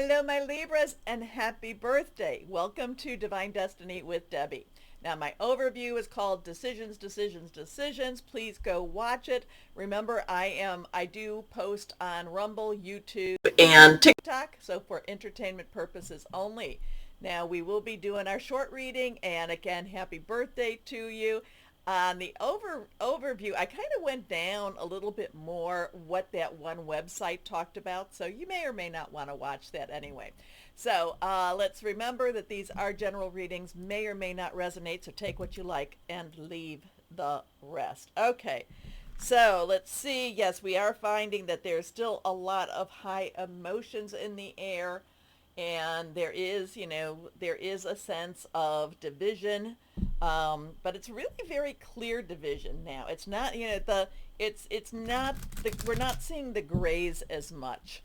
Hello, my Libras, and happy birthday. Welcome to Divine Destiny with Debbie. Now, my overview is called Decisions, Decisions, Decisions. Please go watch it. Remember, I do post on Rumble, YouTube, and TikTok, so for entertainment purposes only. Now, we will be doing our short reading, and again, happy birthday to you. On the overview, I kind of went down a little bit more what that one website talked about, so you may or may not want to watch that anyway. So let's remember that these are general readings, may or may not resonate, so take what you like and leave the rest. Okay, so let's see. Yes, we are finding that there's still a lot of high emotions in the air, and there is a sense of division, but it's really very clear division now. It's not, it's not we're not seeing the grays as much,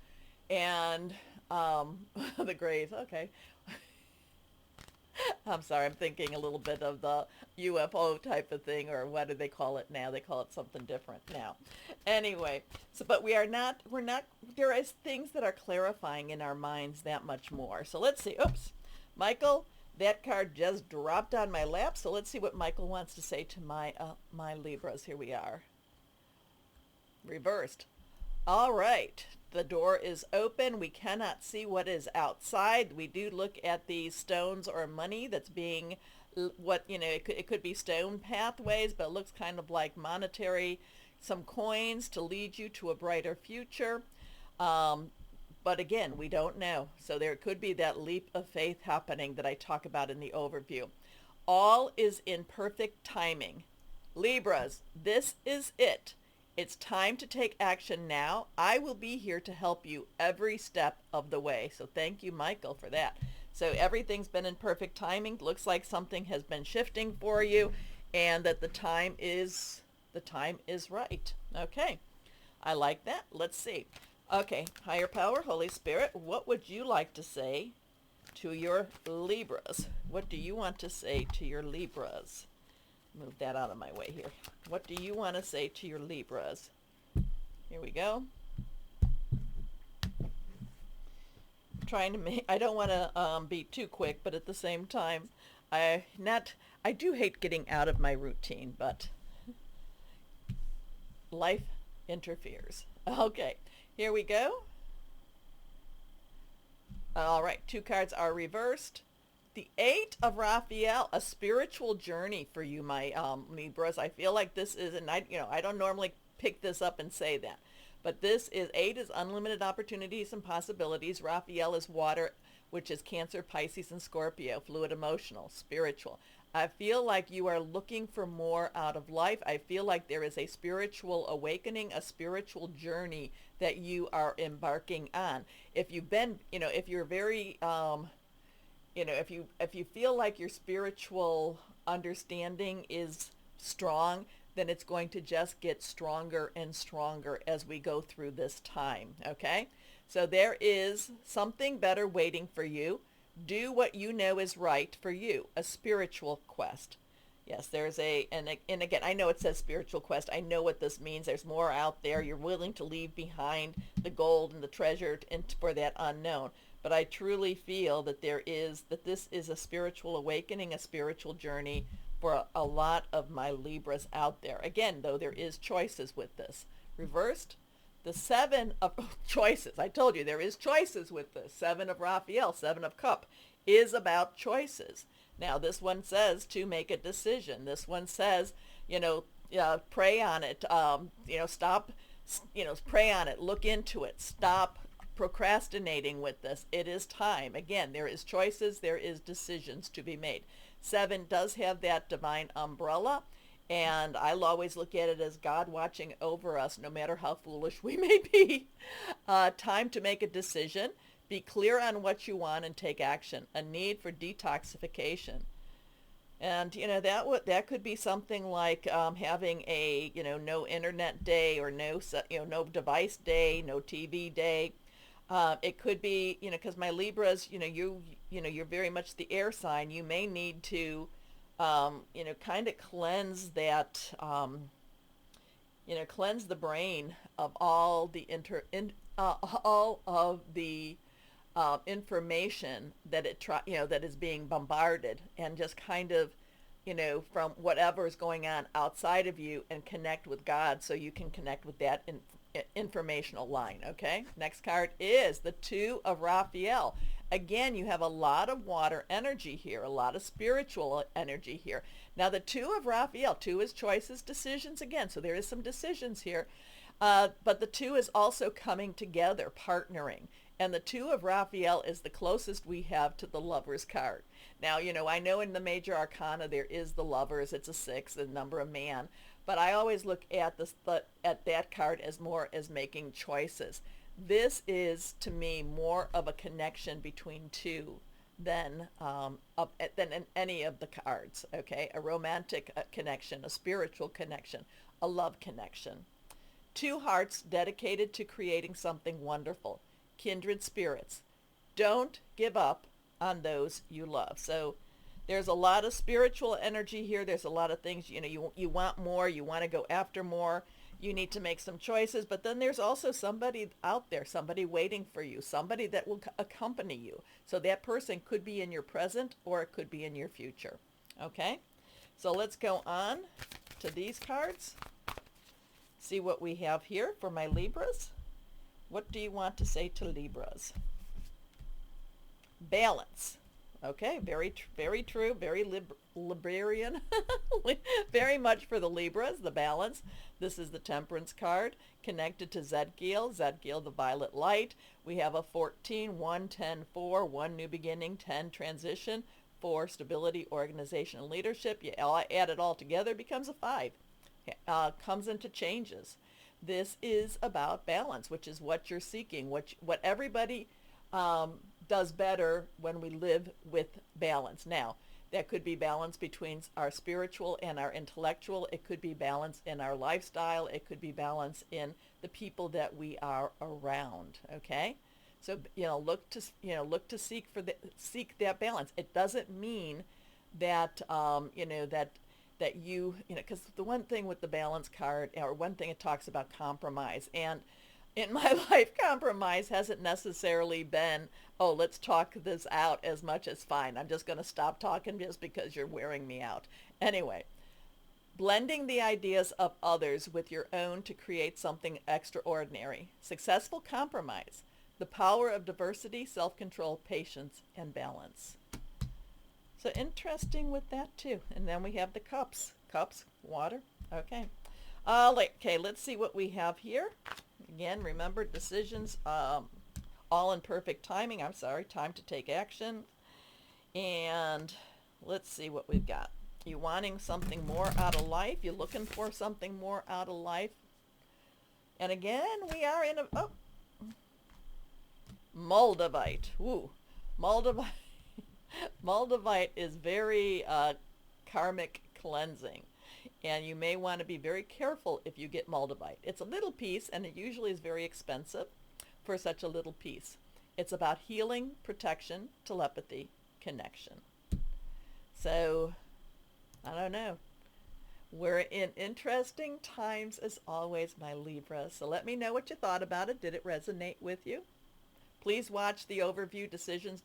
and the grays. Okay, I'm sorry. I'm thinking a little bit of the UFO type of thing, or what do they call it now? They call it something different now. Anyway, so but we're not. There is things that are clarifying in our minds that much more. So let's see. Oops, Michael. That card just dropped on my lap. So let's see what Michael wants to say to my Libras. Here we are. Reversed. All right. The door is open. We cannot see what is outside. We do look at the stones or money that's being, it could be stone pathways, but it looks kind of like monetary, some coins to lead you to a brighter future. But again, we don't know. So there could be that leap of faith happening that I talk about in the overview. All is in perfect timing. Libras, this is it. It's time to take action now. I will be here to help you every step of the way. So thank you, Michael, for that. So everything's been in perfect timing. Looks like something has been shifting for you, and that the time is right. Okay. I like that. Let's see. Okay, higher power, Holy Spirit, what would you like to say to your Libras? What do you want to say to your Libras? Move that out of my way here. What do you want to say to your Libras? Here we go. I'm trying to make, I don't want to be too quick, but at the same time, I do hate getting out of my routine, but life interferes. Okay, here we go. All right, two cards are reversed. The Eight of Raphael, a spiritual journey for you, my Libras. I feel like this is, and I don't normally pick this up and say that, but this is, eight is unlimited opportunities and possibilities. Raphael is water, which is Cancer, Pisces, and Scorpio, fluid, emotional, spiritual. I feel like you are looking for more out of life. I feel like there is a spiritual awakening, a spiritual journey that you are embarking on. If you've been, if you're very, if you feel like your spiritual understanding is strong, then it's going to just get stronger and stronger as we go through this time. Okay, so there is something better waiting for you. Do what you know is right for you. A spiritual quest. Yes, there's and again, I know it says spiritual quest. I know what this means. There's more out there. You're willing to leave behind the gold and the treasure for that unknown. But I truly feel that this is a spiritual awakening, a spiritual journey for a lot of my Libras out there. Again, though, there is choices with this. Reversed, the Seven of choices. I told you there is choices with this. Seven of Raphael, Seven of Cup, is about choices. Now, this one says to make a decision. This one says, pray on it. Stop, pray on it. Look into it. Stop procrastinating with this. It is time. Again, there is choices. There is decisions to be made. Seven does have that divine umbrella. And I'll always look at it as God watching over us, no matter how foolish we may be. Time to make a decision. Be clear on what you want and take action. A need for detoxification. And, that could be something like having a, no internet day, or no device day, no TV day. It could be, because my Libras, you're very much the air sign. You may need to kind of cleanse that, cleanse the brain of all of the information that that is being bombarded, and just kind of, from whatever is going on outside of you, and connect with God so you can connect with that informational line. Okay, next card is the Two of Raphael. Again, you have a lot of water energy here, a lot of spiritual energy here. Now, the Two of Raphael, two is choices, decisions again. So there is some decisions here. But the two is also coming together, partnering. And the Two of Raphael is the closest we have to the Lovers card. Now, I know in the major arcana there is the Lovers. It's a 6, the number of man. But I always look at at that card as more as making choices. This is, to me, more of a connection between two than in any of the cards. Okay, a romantic connection, a spiritual connection, a love connection. Two hearts dedicated to creating something wonderful. Kindred spirits. Don't give up on those you love. So there's a lot of spiritual energy here. There's a lot of things, you want more, you want to go after more. You need to make some choices, but then there's also somebody out there, somebody waiting for you, somebody that will accompany you. So that person could be in your present, or it could be in your future. Okay, so let's go on to these cards. See what we have here for my Libras. What do you want to say to Libras? Balance. Okay, very true, very Librarian, very much for the Libras, the balance. This is the Temperance card, connected to Zedgil, the violet light. We have a 14, 1, 10, 4, 1 new beginning, 10 transition, 4 stability, organization, and leadership. You add it all together, becomes a 5. Comes into changes. This is about balance, which is what you're seeking, what everybody does better when we live with balance. Now, that could be balance between our spiritual and our intellectual. It could be balance in our lifestyle. It could be balance in the people that we are around. Okay, so look to seek that balance. It doesn't mean that that you because the one thing with the balance card, or one thing it talks about, compromise. And in my life, compromise hasn't necessarily been, oh, let's talk this out as much as fine. I'm just going to stop talking just because you're wearing me out. Anyway, blending the ideas of others with your own to create something extraordinary. Successful compromise. The power of diversity, self-control, patience, and balance. So interesting with that too. And then we have the cups. Cups, water. Okay. Okay, let's see what we have here. Again, remember, decisions, all in perfect timing. I'm sorry, time to take action. And let's see what we've got. You wanting something more out of life. You're looking for something more out of life. And again, we are in a, Moldavite. Ooh, Moldavite. Moldavite is very karmic cleansing. And you may want to be very careful if you get Moldavite. It's a little piece, and it usually is very expensive for such a little piece. It's about healing, protection, telepathy, connection. So, I don't know. We're in interesting times as always, my Libra. So let me know what you thought about it. Did it resonate with you? Please watch the overview, decisions.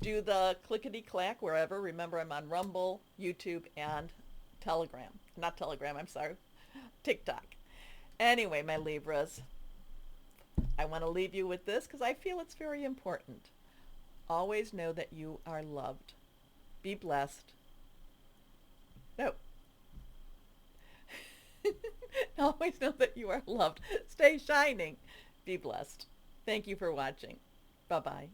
Do the clickety-clack wherever. Remember, I'm on Rumble, YouTube, and Telegram. Not Telegram, I'm sorry. TikTok. Anyway, my Libras, I want to leave you with this because I feel it's very important. Always know that you are loved. Be blessed. No. Always know that you are loved. Stay shining. Be blessed. Thank you for watching. Bye-bye.